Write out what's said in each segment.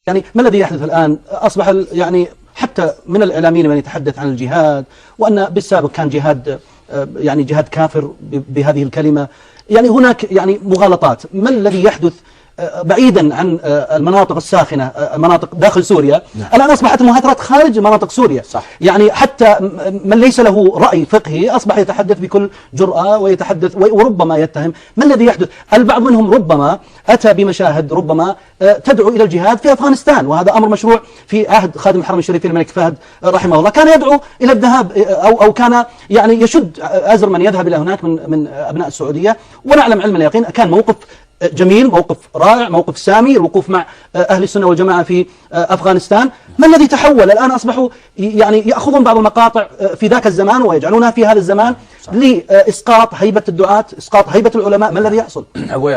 يعني ما الذي يحدث الآن؟ أصبح يعني حتى من الإعلاميين من يتحدث عن الجهاد وأن بالسابق كان جهاد يعني جهاد كافر بهذه الكلمة. يعني هناك يعني مغالطات. ما الذي يحدث بعيدا عن المناطق الساخنة، مناطق داخل سوريا؟ الآن أصبحت المهاترات خارج مناطق سوريا. صح. يعني حتى من ليس له رأي فقهي أصبح يتحدث بكل جرأة ويتحدث وربما يتهم. ما الذي يحدث؟ البعض منهم ربما أتى بمشاهد ربما تدعو إلى الجهاد في أفغانستان، وهذا أمر مشروع في عهد خادم الحرم الشريف الملك فهد رحمه الله، كان يدعو إلى الذهاب أو كان يعني يشد أزر من يذهب إلى هناك من أبناء السعودية. ونعلم علم اليقين كان موقف جميل، موقف رائع، موقف سامي، الوقوف مع أهل السنة والجماعة في أفغانستان. ما الذي تحول؟ الآن أصبحوا يعني يأخذون بعض المقاطع في ذاك الزمان ويجعلونها في هذا الزمان لإسقاط هيبة الدعاة، إسقاط هيبة العلماء. ما الذي يحصل؟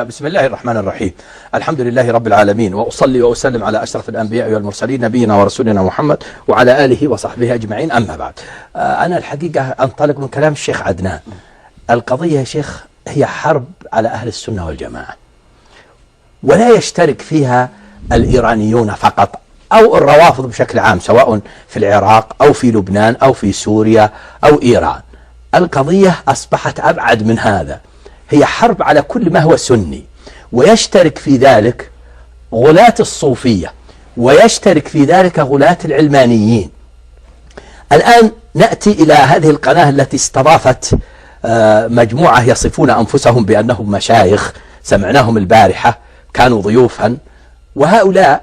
بسم الله الرحمن الرحيم. الحمد لله رب العالمين، وأصلي وأسلم على أشرف الأنبياء والمرسلين نبينا ورسولنا محمد وعلى آله وصحبه أجمعين. أما بعد، أنا الحقيقة أنطلق من كلام الشيخ عدنان. القضية يا شيخ هي حرب على أهل السنة والجماعة، ولا يشترك فيها الإيرانيون فقط أو الروافض بشكل عام، سواء في العراق أو في لبنان أو في سوريا أو إيران. القضية أصبحت أبعد من هذا، هي حرب على كل ما هو سني، ويشترك في ذلك غلاة الصوفية، ويشترك في ذلك غلاة العلمانيين. الآن نأتي إلى هذه القناة التي استضافت مجموعة يصفون أنفسهم بأنهم مشايخ، سمعناهم البارحة، كانوا ضيوفا، وهؤلاء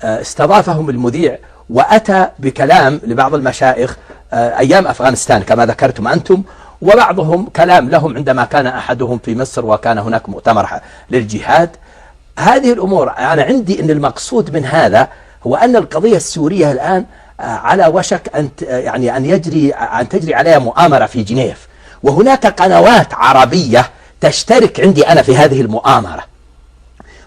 استضافهم المذيع وأتى بكلام لبعض المشايخ أيام أفغانستان كما ذكرتم أنتم، وبعضهم كلام لهم عندما كان أحدهم في مصر وكان هناك مؤتمر للجهاد. هذه الأمور أنا عندي أن المقصود من هذا هو أن القضية السورية الآن على وشك أن تجري عليها مؤامرة في جنيف، وهناك قنوات عربية تشترك عندي أنا في هذه المؤامرة.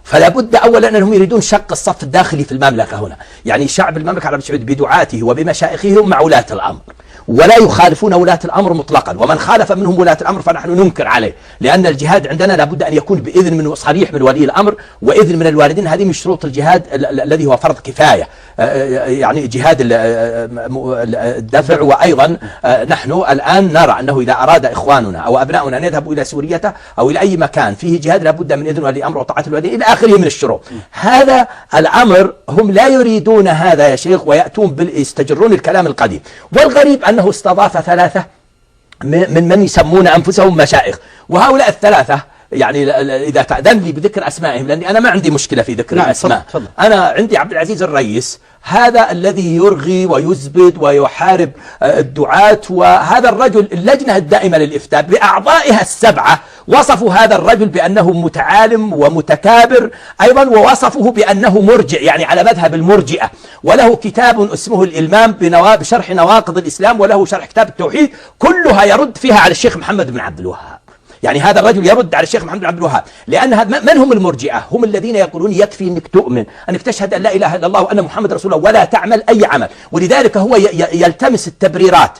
فلا بد أولا أنهم يريدون شق الصف الداخلي في المملكة هنا، يعني شعب المملكة العربية السعودية بدعاته وبمشائخه هم مع ولاة الأمر، ولا يخالفون ولاة الأمر مطلقا، ومن خالف منهم ولاة الأمر فنحن ننكر عليه، لأن الجهاد عندنا لابد أن يكون بإذن من صريح من ولي الأمر وإذن من الوالدين. هذه من شروط الجهاد الذي هو فرض كفاية، يعني جهاد الدفع. وأيضا نحن الآن نرى أنه إذا أراد إخواننا أو أبناؤنا أن يذهبوا إلى سورية أو إلى أي مكان فيه جهاد لابد من إذن ولي الأمر وطاعة الوالدين إلى آخره من الشروط. هذا الأمر هم لا يريدون هذا يا شيخ، ويأتون يستجرون الكلام القديم. والغريب أنه استضاف ثلاثة من يسمون أنفسهم مشائخ، وهؤلاء الثلاثة يعني إذا تأذن لي بذكر أسمائهم، لأني أنا ما عندي مشكلة في ذكر الأسماء. أنا عندي عبد العزيز الرئيس، هذا الذي يرغي ويزبد ويحارب الدعاة، وهذا الرجل اللجنة الدائمة للإفتاء بأعضائها السبعة وصفوا هذا الرجل بأنه متعالم ومتكابر أيضا، ووصفه بأنه مرجع، يعني على مذهب المرجئة، وله كتاب اسمه الإلمام بشرح نواقض الإسلام، وله شرح كتاب التوحيد، كلها يرد فيها على الشيخ محمد بن عبد الوهاب. يعني هذا الرجل يرد على الشيخ محمد بن عبد الوهاب، لأن من هم المرجئة؟ هم الذين يقولون يكفي أنك تؤمن، أنك تشهد أن لا إله إلا الله وأن محمد رسول الله ولا تعمل أي عمل. ولذلك هو يلتمس التبريرات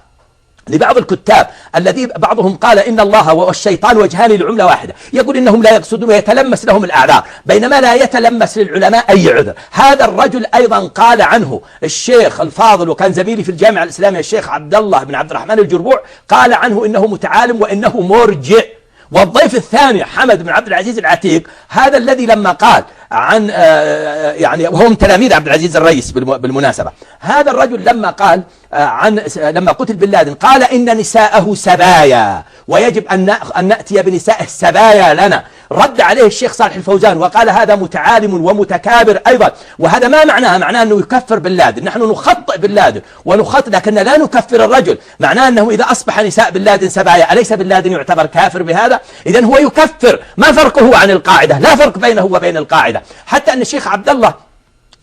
لبعض الكتاب الذي بعضهم قال إن الله والشيطان وجهان لعملة واحدة، يقول إنهم لا يقصدون ويتلمس لهم الأعذار، بينما لا يتلمس للعلماء أي عذر. هذا الرجل أيضا قال عنه الشيخ الفاضل وكان زميلي في الجامعة الإسلامية الشيخ عبد الله بن عبد الرحمن الجربوع، قال عنه إنه متعالم وإنه مرجئ. والضيف الثاني حمد بن عبد العزيز العتيق، هذا الذي لما قال عن يعني وهم تلاميذ عبد العزيز الرئيس بالمناسبة، هذا الرجل لما قال لما قتل بن لادن قال إن نساءه سبايا ويجب أن نأتي بنسائه سبايا لنا. رد عليه الشيخ صالح الفوزان وقال هذا متعالم ومتكابر أيضا، وهذا ما معناه أنه يكفر بن لادن. نحن نخطئ بن لادن ونخطئ، لكن لا نكفر الرجل. معناه أنه إذا أصبح نساء بن لادن سبايا أليس بن لادن يعتبر كافر بهذا؟ إذن هو يكفر. ما فرقه عن القاعدة؟ لا فرق بينه وبين القاعدة. حتى أن الشيخ عبد الله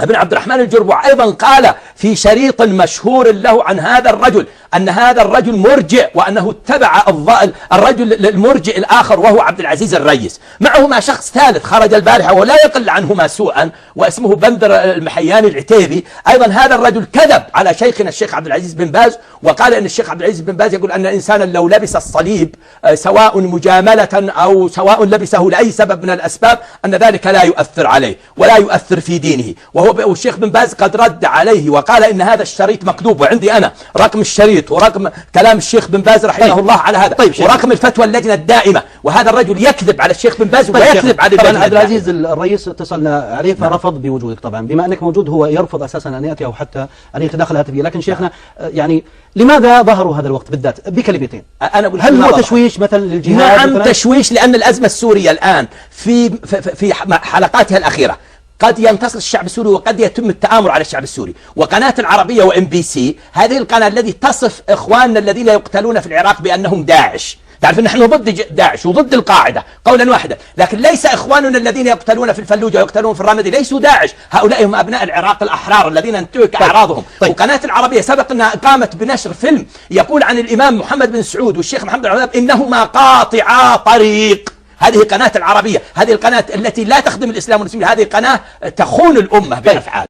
بن عبد الرحمن الجربوع أيضا قال في شريط مشهور له عن هذا الرجل أن هذا الرجل مرجع، وأنه اتبع الرجل المرجع الآخر وهو عبد العزيز الريس. معهما شخص ثالث خرج البارحة ولا يقل عنهما سوءا، واسمه بندر المحياني العتيبي. أيضا هذا الرجل كذب على شيخنا الشيخ عبد العزيز بن باز، وقال أن الشيخ عبد العزيز بن باز يقول أن إنسانا لو لبس الصليب سواء مجاملة أو سواء لبسه لأي سبب من الأسباب أن ذلك لا يؤثر عليه ولا يؤثر في دينه. والشيخ بن باز قد رد عليه وقال إن هذا الشريط مكذوب، وعندي أنا رقم الشريط ورقم كلام الشيخ بن باز رحمه الله على هذا، ورقم الفتوى اللجنة الدائمة. وهذا الرجل يكذب على الشيخ بن باز ويكذب على طبعا عبد العزيز الرئيس اتصلنا عليه فرفض بوجودك. طبعا بما أنك موجود هو يرفض أساسا أن يأتي أو حتى أن يتدخل هاتفيا. لكن شيخنا يعني لماذا ظهروا هذا الوقت بالذات بكلمتين؟ أنا أقول هل هو تشويش مثلا للجهاد؟ نعم مثلاً؟ تشويش، لأن الأزمة السورية الآن في حلقاتها الأخيرة قد ينتصر الشعب السوري وقد يتم التآمر على الشعب السوري. وقناة العربية وMBC هذه القناة التي تصف إخواننا الذين يقتلون في العراق بأنهم داعش. تعرف نحن ضد داعش وضد القاعدة قولا واحدا، لكن ليس إخواننا الذين يقتلون في الفلوجة ويقتلون في الرامدي ليسوا داعش، هؤلاء هم أبناء العراق الأحرار الذين انتهك أعراضهم. وقناة العربية سبق أنها قامت بنشر فيلم يقول عن الإمام محمد بن سعود والشيخ محمد العواب إنهما قاطعا طريق. هذه قناة العربية، هذه القناة التي لا تخدم الإسلام والمسلمين، هذه قناة تخون الأمة بأفعال.